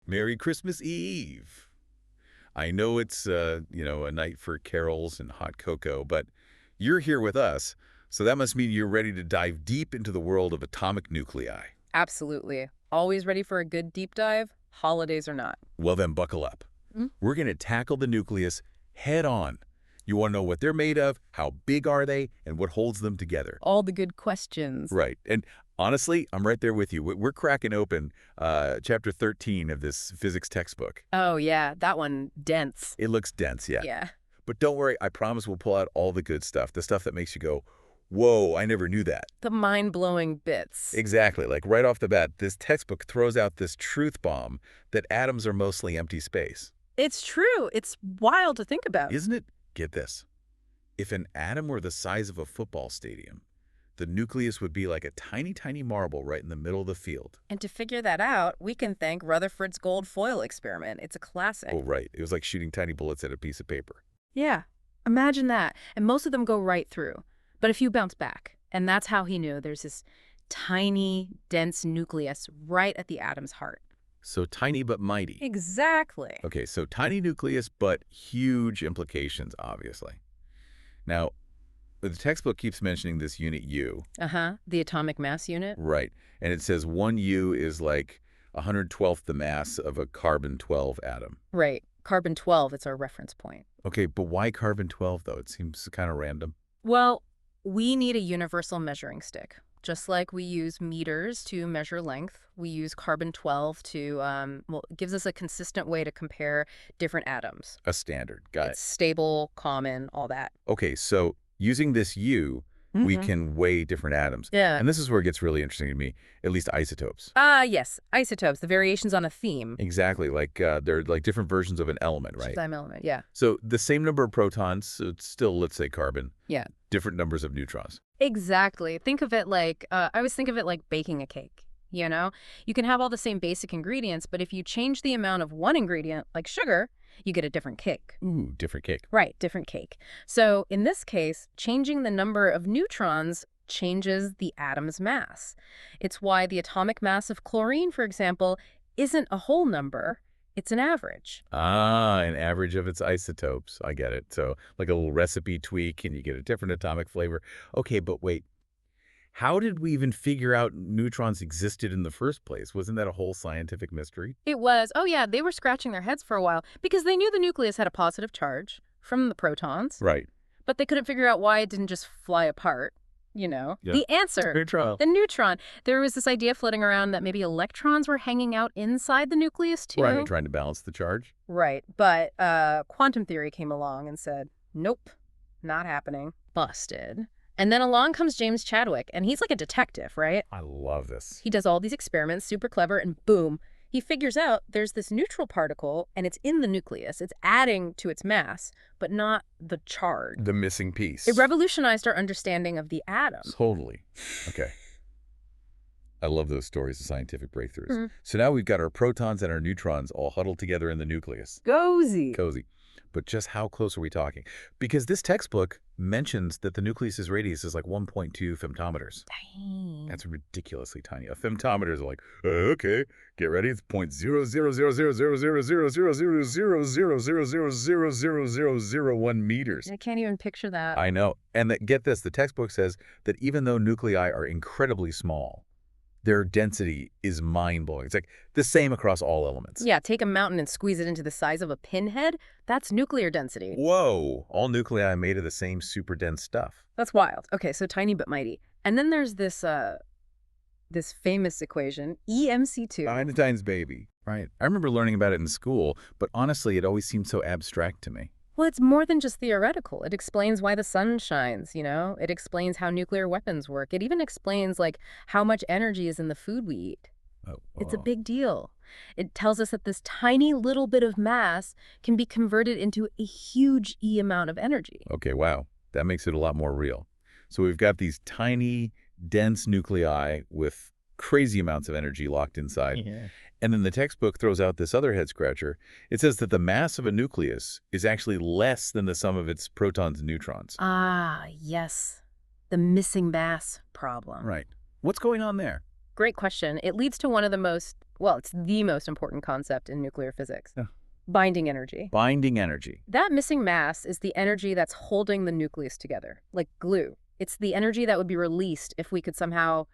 Merry Christmas Eve. I know it's, a night for carols and hot cocoa, but you're here with us, so that must mean you're ready to dive deep into the world of atomic nuclei. Absolutely. Always ready for a good deep dive, holidays or not. Well, then buckle up. Mm. We're going to tackle the nucleus head on. You want to know what they're made of, how big are they, and what holds them together. All the good questions. Right. And honestly, I'm right there with you. We're cracking open chapter 13 of this physics textbook. Oh, yeah, that one, dense. It looks dense, yeah. Yeah. But don't worry, I promise we'll pull out all the good stuff, the stuff that makes you go, whoa, I never knew that. The mind-blowing bits. Exactly. Like right off the bat, this textbook throws out this truth bomb that atoms are mostly empty space. It's true. It's wild to think about. Isn't it? Get this. If an atom were the size of a football stadium, the nucleus would be like a tiny, tiny marble right in the middle of the field. And to figure that out, we can thank Rutherford's gold foil experiment. It's a classic. Oh, right. It was like shooting tiny bullets at a piece of paper. Yeah, imagine that. And most of them go right through, but a few bounce back. And that's how he knew there's this tiny, dense nucleus right at the atom's heart. So tiny but mighty. Exactly. Okay, so tiny nucleus, but huge implications, obviously. Now, the textbook keeps mentioning this unit U. Uh-huh, the atomic mass unit. Right, and it says 1 U is like 112th the mass of a carbon-12 atom. Right, carbon-12, it's our reference point. Okay, but why carbon-12, though? It seems kind of random. Well, we need a universal measuring stick. Just like we use meters to measure length, we use carbon-12 to, it gives us a consistent way to compare different atoms. A standard, got It's stable, common, all that. Okay, so using this U, we can weigh different atoms. Yeah. And this is where it gets really interesting to me, at least isotopes. Yes, isotopes, the variations on a theme. Exactly, like they're like different versions of an element, right? Time element, yeah. So the same number of protons, so it's still, let's say, carbon. Yeah. Different numbers of neutrons. Exactly. Think of it like, I always think of it like baking a cake, you know? You can have all the same basic ingredients, but if you change the amount of one ingredient, like sugar, you get a different cake. Ooh, different cake. Right, different cake. So in this case, changing the number of neutrons changes the atom's mass. It's why the atomic mass of chlorine, for example, isn't a whole number. It's an average. Ah, an average of its isotopes. I get it. So like a little recipe tweak and you get a different atomic flavor. Okay, but wait. How did we even figure out neutrons existed in the first place? Wasn't that a whole scientific mystery? It was. Oh, yeah, they were scratching their heads for a while because they knew the nucleus had a positive charge from the protons. Right. But they couldn't figure out why it didn't just fly apart, you know? Yeah. The answer, Neutron. the neutron. There was this idea floating around that maybe electrons were hanging out inside the nucleus, too. Right, trying to balance the charge. Right, but quantum theory came along and said, nope, not happening. Busted. And then along comes James Chadwick, and he's like a detective, right? I love this. He does all these experiments, super clever, and boom, he figures out there's this neutral particle, and it's in the nucleus. It's adding to its mass, but not the charge. The missing piece. It revolutionized our understanding of the atom. Totally. Okay. I love those stories of scientific breakthroughs. Mhm. So now we've got our protons and our neutrons all huddled together in the nucleus. Cozy. Cozy. But just how close are we talking? Because this textbook mentions that the nucleus's radius is like 1.2 femtometers. Dang. That's ridiculously tiny. A femtometer is like, okay, get ready. It's 0.0000000000000000001 meters. I can't even picture that. I know. And get this, the textbook says that even though nuclei are incredibly small, their density is mind-blowing. It's like the same across all elements. Yeah, take a mountain and squeeze it into the size of a pinhead. That's nuclear density. Whoa! All nuclei made of the same super dense stuff. That's wild. Okay, so tiny but mighty. And then there's this this famous equation, EMC2. Einstein's baby. Right. I remember learning about it in school, but honestly, it always seemed so abstract to me. Well, it's more than just theoretical. It explains why the sun shines, you know? It explains how nuclear weapons work. It even explains, like, how much energy is in the food we eat. Oh, It's a big deal. It tells us that this tiny little bit of mass can be converted into a huge E amount of energy. Okay, wow. That makes it a lot more real. So we've got these tiny, dense nuclei with crazy amounts of energy locked inside. Yeah. And then the textbook throws out this other head-scratcher. It says that the mass of a nucleus is actually less than the sum of its protons and neutrons. Ah, yes. The missing mass problem. Right. What's going on there? Great question. It leads to one of the most well, it's the most important concept in nuclear physics. Yeah. Binding energy. Binding energy. That missing mass is the energy that's holding the nucleus together, like glue. It's the energy that would be released if we could somehow,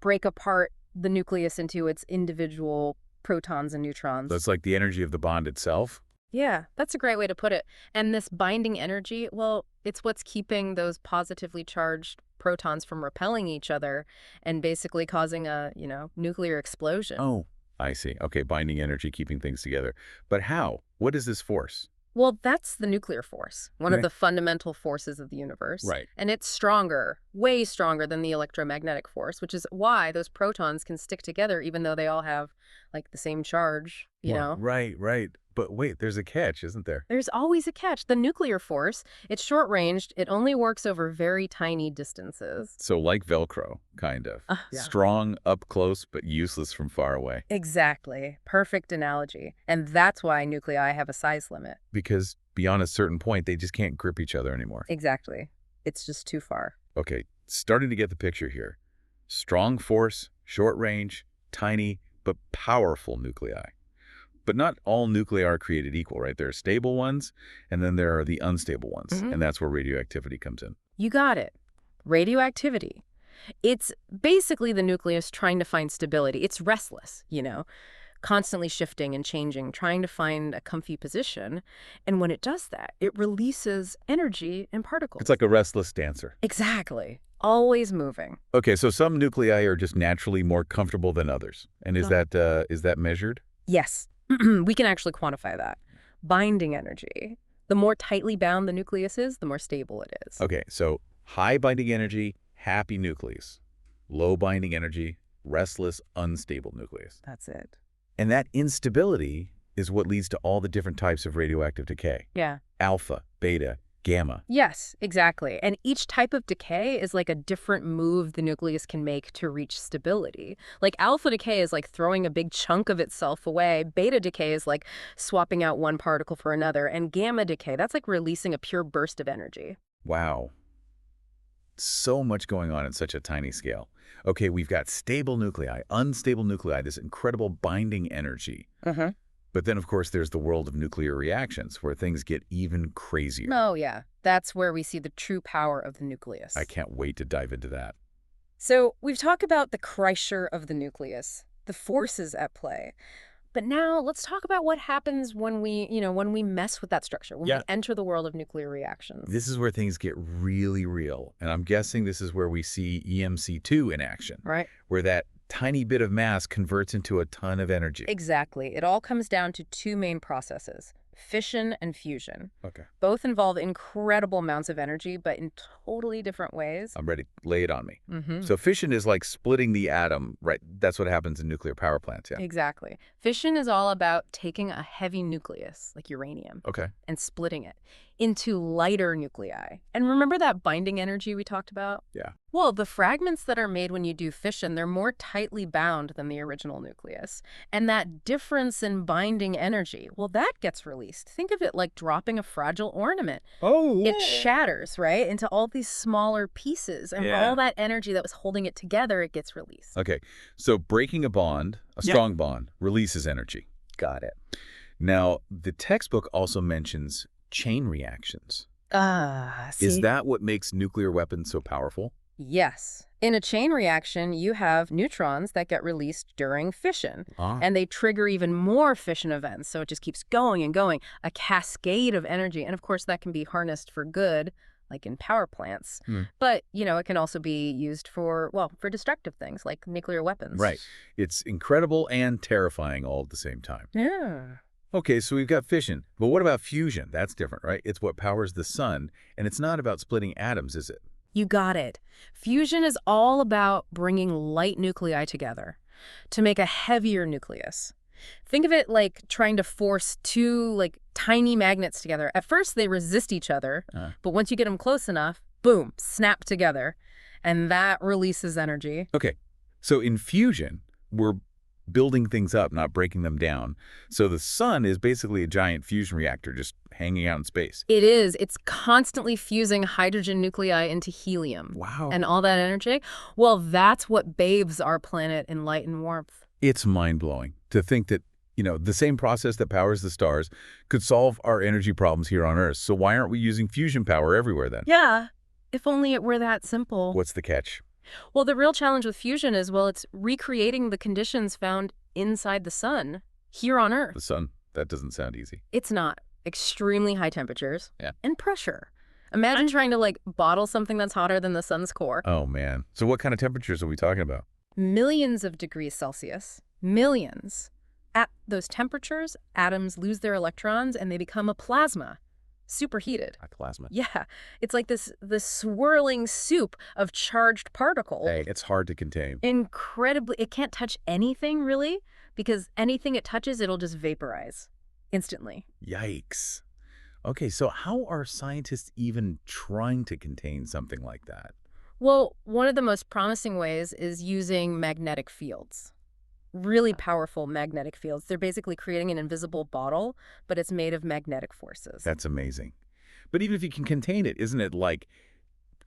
break apart the nucleus into its individual protons and neutrons. That's like the energy of the bond itself? Yeah, that's a great way to put it. And this binding energy, well, it's what's keeping those positively charged protons from repelling each other and basically causing a, nuclear explosion. Oh, I see. Okay, binding energy, keeping things together. But how? What is this force? Well, that's the nuclear force, one of Okay. the fundamental forces of the universe. Right. And it's stronger, way stronger than the electromagnetic force, which is why those protons can stick together even though they all have, like, the same charge, Right, right. But wait, there's a catch, isn't there? There's always a catch. The nuclear force, it's short-ranged. It only works over very tiny distances. So like Velcro, kind of. Yeah. Strong up close, but useless from far away. Exactly. Perfect analogy. And that's why nuclei have a size limit. Because beyond a certain point, they just can't grip each other anymore. Exactly. It's just too far. Okay, starting to get the picture here. Strong force, short range, tiny, but powerful nuclei. But not all nuclei are created equal, right? There are stable ones, and then there are the unstable ones. Mhm. And that's where radioactivity comes in. You got it. Radioactivity. It's basically the nucleus trying to find stability. It's restless, constantly shifting and changing, trying to find a comfy position. And when it does that, it releases energy in particles. It's like a restless dancer. Exactly. Always moving. Okay, so some nuclei are just naturally more comfortable than others. And is that measured? Yes. We can actually quantify that. Binding energy. The more tightly bound the nucleus is, the more stable it is. Okay, so high binding energy, happy nucleus. Low binding energy, restless, unstable nucleus. That's it. And that instability is what leads to all the different types of radioactive decay. Yeah. Alpha, beta, gamma. Yes, exactly. And each type of decay is like a different move the nucleus can make to reach stability. Like alpha decay is like throwing a big chunk of itself away. Beta decay is like swapping out one particle for another. And gamma decay, that's like releasing a pure burst of energy. Wow. So much going on in such a tiny scale. Okay, we've got stable nuclei, unstable nuclei, this incredible binding energy. Uh-huh. But then, of course, there's the world of nuclear reactions where things get even crazier. Oh, yeah. That's where we see the true power of the nucleus. I can't wait to dive into that. So we've talked about the kreischer of the nucleus, the forces at play. But now let's talk about what happens when we mess with that structure, when we enter the world of nuclear reactions. This is where things get really real. And I'm guessing this is where we see EMC2 in action. Right. Where that tiny bit of mass converts into a ton of energy. Exactly. It all comes down to two main processes, fission and fusion. Okay. Both involve incredible amounts of energy, but in totally different ways. I'm ready. Lay it on me. Mm-hmm. So fission is like splitting the atom, right? That's what happens in nuclear power plants, yeah. Exactly. Fission is all about taking a heavy nucleus, like uranium, Okay. and splitting it into lighter nuclei. And remember that binding energy we talked about? Yeah. Well, the fragments that are made when you do fission, they're more tightly bound than the original nucleus. And that difference in binding energy, well, that gets released. Think of it like dropping a fragile ornament. Oh, It shatters, right, into all these smaller pieces. And Yeah. all that energy that was holding it together, it gets released. Okay. So breaking a bond, a strong bond, releases energy. Got it. Now, the textbook also mentions chain reactions. See? Is that what makes nuclear weapons so powerful? Yes. In a chain reaction, you have neutrons that get released during fission, and they trigger even more fission events. So it just keeps going and going, a cascade of energy. And of course, that can be harnessed for good, like in power plants. But, it can also be used for destructive things like nuclear weapons. Right. It's incredible and terrifying all at the same time. Yeah. Okay, so we've got fission. But what about fusion? That's different, right? It's what powers the sun, and it's not about splitting atoms, is it? You got it. Fusion is all about bringing light nuclei together to make a heavier nucleus. Think of it like trying to force two tiny magnets together. At first, they resist each other, but once you get them close enough, boom, snap together, and that releases energy. Okay, so in fusion, we're building things up, not breaking them down. So the sun is basically a giant fusion reactor just hanging out in space. It is. It's constantly fusing hydrogen nuclei into helium. Wow. And all that energy, well, that's what bathes our planet in light and warmth. It's mind-blowing to think that, the same process that powers the stars could solve our energy problems here on Earth. So why aren't we using fusion power everywhere then? Yeah, if only it were that simple. What's the catch? Well, the real challenge with fusion is, well, it's recreating the conditions found inside the sun, here on The Earth. sun? That doesn't sound easy. It's not. Extremely high temperatures Yeah. and pressure. Imagine trying to, bottle something that's hotter than the sun's core. Oh, man. So what kind of temperatures are we talking about? Millions of degrees Celsius. Millions. At those temperatures, atoms lose their electrons and they become a plasma. Superheated. A plasma. Yeah, it's like this swirling soup of charged particles. Hey, it's hard to contain. Incredibly, it can't touch anything, really, because anything it touches, it'll just vaporize instantly. Yikes. Okay, so how are scientists even trying to contain something like that? Well, one of the most promising ways is using magnetic fields. Really powerful magnetic fields. They're basically creating an invisible bottle, but it's made of magnetic forces. That's amazing. But even if you can contain it, isn't it like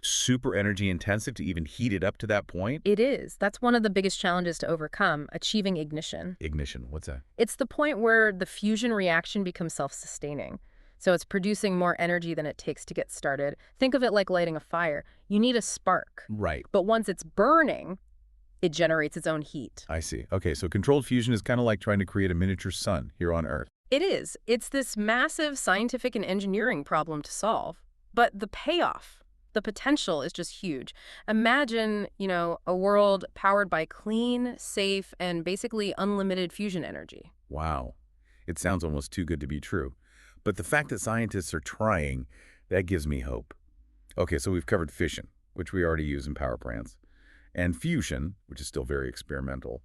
super energy intensive to even heat it up to that point? It is. That's one of the biggest challenges to overcome, achieving ignition. Ignition, what's that? It's the point where the fusion reaction becomes self-sustaining. So it's producing more energy than it takes to get started. Think of it like lighting a fire. You need a spark. Right. But once it's burning, it generates its own heat. I see. Okay, so controlled fusion is kind of like trying to create a miniature sun here on Earth. It is. It's this massive scientific and engineering problem to solve. But the payoff, the potential is just huge. Imagine, a world powered by clean, safe, and basically unlimited fusion energy. Wow. It sounds almost too good to be true. But the fact that scientists are trying, that gives me hope. Okay, so we've covered fission, which we already use in power plants, and fusion, which is still very experimental.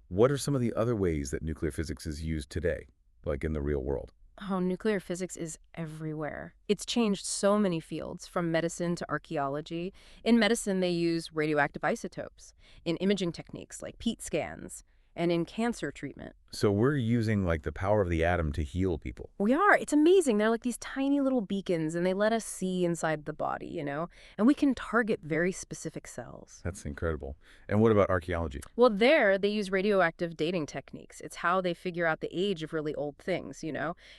What are some of the other ways that nuclear physics is used today, like in the real world? Oh, nuclear physics is everywhere. It's changed so many fields, from medicine to archaeology. In medicine, they use radioactive isotopes. In imaging techniques like PET scans, and in cancer treatment. So we're using like the power of the atom to heal people. We are. It's amazing. They're like these tiny little beacons, and they let us see inside the body, And we can target very specific cells. That's incredible. And what about archaeology? Well, there, they use radioactive dating techniques. It's how they figure out the age of really old things,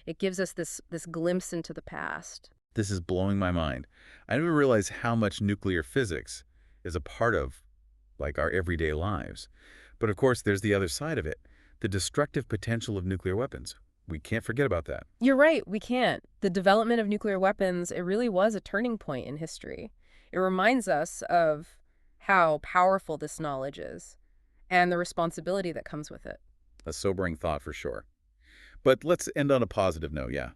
It gives us this glimpse into the past. This is blowing my mind. I never realized how much nuclear physics is a part of like our everyday lives. But of course, there's the other side of it, the destructive potential of nuclear weapons. We can't forget about that. You're right, we can't. The development of nuclear weapons, it really was a turning point in history. It reminds us of how powerful this knowledge is and the responsibility that comes with it. A sobering thought for sure. But let's end on a positive note, yeah.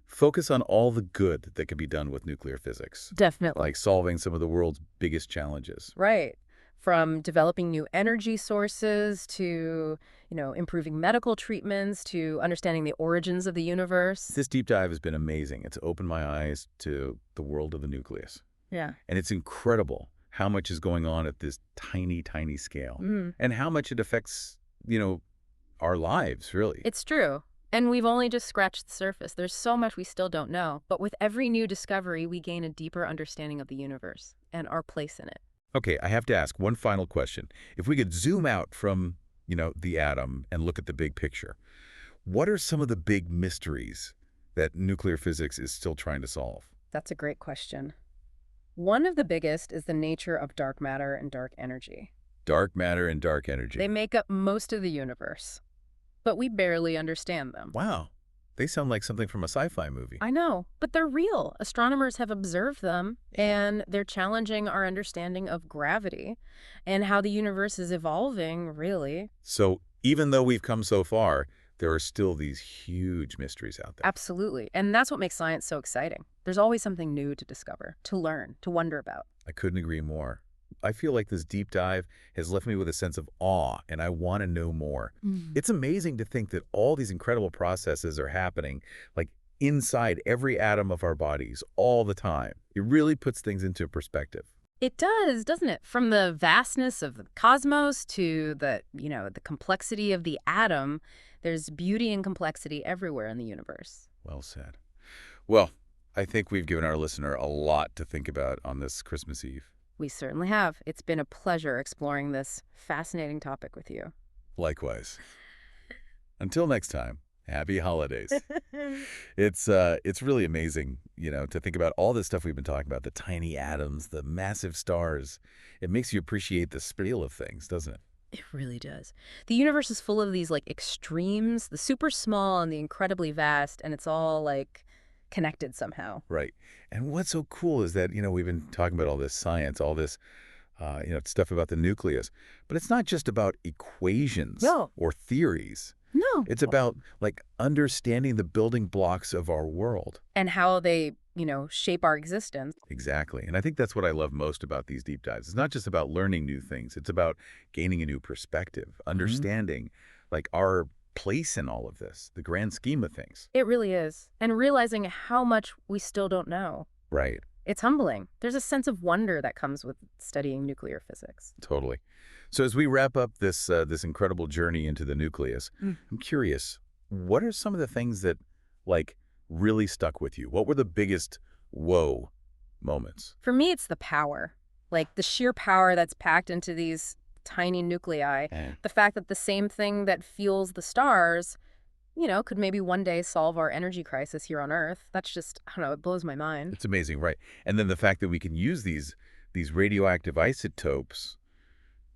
Focus on all the good that can be done with nuclear physics, Definitely. like solving some of the world's biggest challenges. Right. From developing new energy sources to, improving medical treatments to understanding the origins of the universe. This deep dive has been amazing. It's opened my eyes to the world of the nucleus. Yeah. And it's incredible how much is going on at this tiny, tiny scale and how much it affects, our lives, really. It's true. And we've only just scratched the surface. There's so much we still don't know. But with every new discovery, we gain a deeper understanding of the universe and our place in it. Okay, I have to ask one final question. If we could zoom out from, the atom and look at the big picture, what are some of the big mysteries that nuclear physics is still trying to solve? That's a great question. One of the biggest is the nature of dark matter and dark energy. Dark matter and dark energy. They make up most of the universe, but we barely understand them. Wow, they sound like something from a sci-fi movie. I know, but they're real. Astronomers have observed them, and they're challenging our understanding of gravity and how the universe is evolving, really. So even though we've come so far, there are still these huge mysteries out there. Absolutely. And that's what makes science so exciting. There's always something new to discover, to learn, to wonder about. I couldn't agree more. I feel like this deep dive has left me with a sense of awe, and I want to know more. It's amazing to think that all these incredible processes are happening, like inside every atom of our bodies all the time. It really puts things into perspective. It does, doesn't it? From the vastness of the cosmos to the complexity of the atom, there's beauty and complexity everywhere in the universe. Well said. Well, I think we've given our listener a lot to think about on this Christmas Eve. We certainly have. It's been a pleasure exploring this fascinating topic with you. Likewise. Until next time, happy holidays. It's really amazing, to think about all this stuff we've been talking about, the tiny atoms, the massive stars. It makes you appreciate the scale of things, doesn't it? It really does. The universe is full of these like extremes, the super small and the incredibly vast, and it's all like connected somehow. Right. And what's so cool is that, we've been talking about all this science, all this, stuff about the nucleus. But it's not just about equations No. or theories. No. It's about, like, understanding the building blocks of our world. And how they, shape our existence. Exactly. And I think that's what I love most about these deep dives. It's not just about learning new things. It's about gaining a new perspective, understanding, like, our place in all of this, the grand scheme of things. It really is. And realizing how much we still don't know. Right. It's humbling. There's a sense of wonder that comes with studying nuclear physics. Totally. So as we wrap up this incredible journey into the nucleus, I'm curious, what are some of the things that, like, really stuck with you? What were the biggest whoa moments? For me, it's the power. Like the sheer power that's packed into these tiny nuclei. Eh. The fact that the same thing that fuels the stars, could maybe one day solve our energy crisis here on Earth. That's just, I don't know, it blows my mind. It's amazing, right? And then the fact that we can use these radioactive isotopes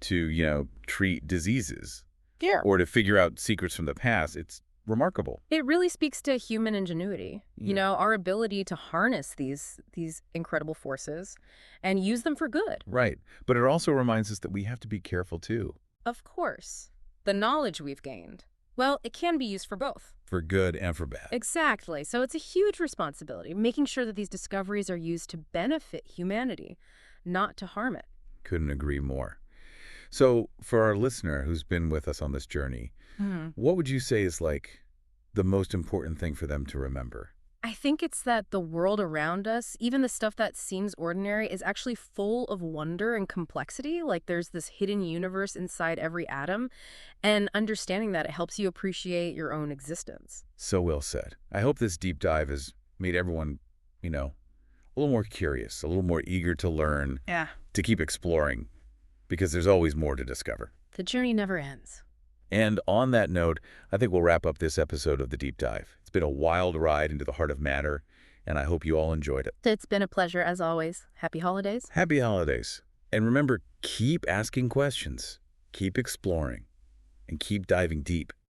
to, treat diseases Yeah. or to figure out secrets from the past, it's remarkable. It really speaks to human ingenuity, Yeah. our ability to harness these incredible forces and use them for good. Right. But it also reminds us that we have to be careful, too, Of course, the knowledge we've gained, well, it can be used for both. for good and for bad. Exactly. So it's a huge responsibility, making sure that these discoveries are used to benefit humanity, not to harm it. Couldn't agree more. So for our listener who's been with us on this journey, what would you say is, like, the most important thing for them to remember? I think it's that the world around us, even the stuff that seems ordinary, is actually full of wonder and complexity. Like there's this hidden universe inside every atom. And understanding that, it helps you appreciate your own existence. So well said. I hope this deep dive has made everyone, a little more curious, a little more eager to learn, Yeah. to keep exploring, because there's always more to discover. The journey never ends. And on that note, I think we'll wrap up this episode of The Deep Dive. It's been a wild ride into the heart of matter, and I hope you all enjoyed it. It's been a pleasure, as always. Happy holidays. Happy holidays. And remember, keep asking questions, keep exploring, and keep diving deep.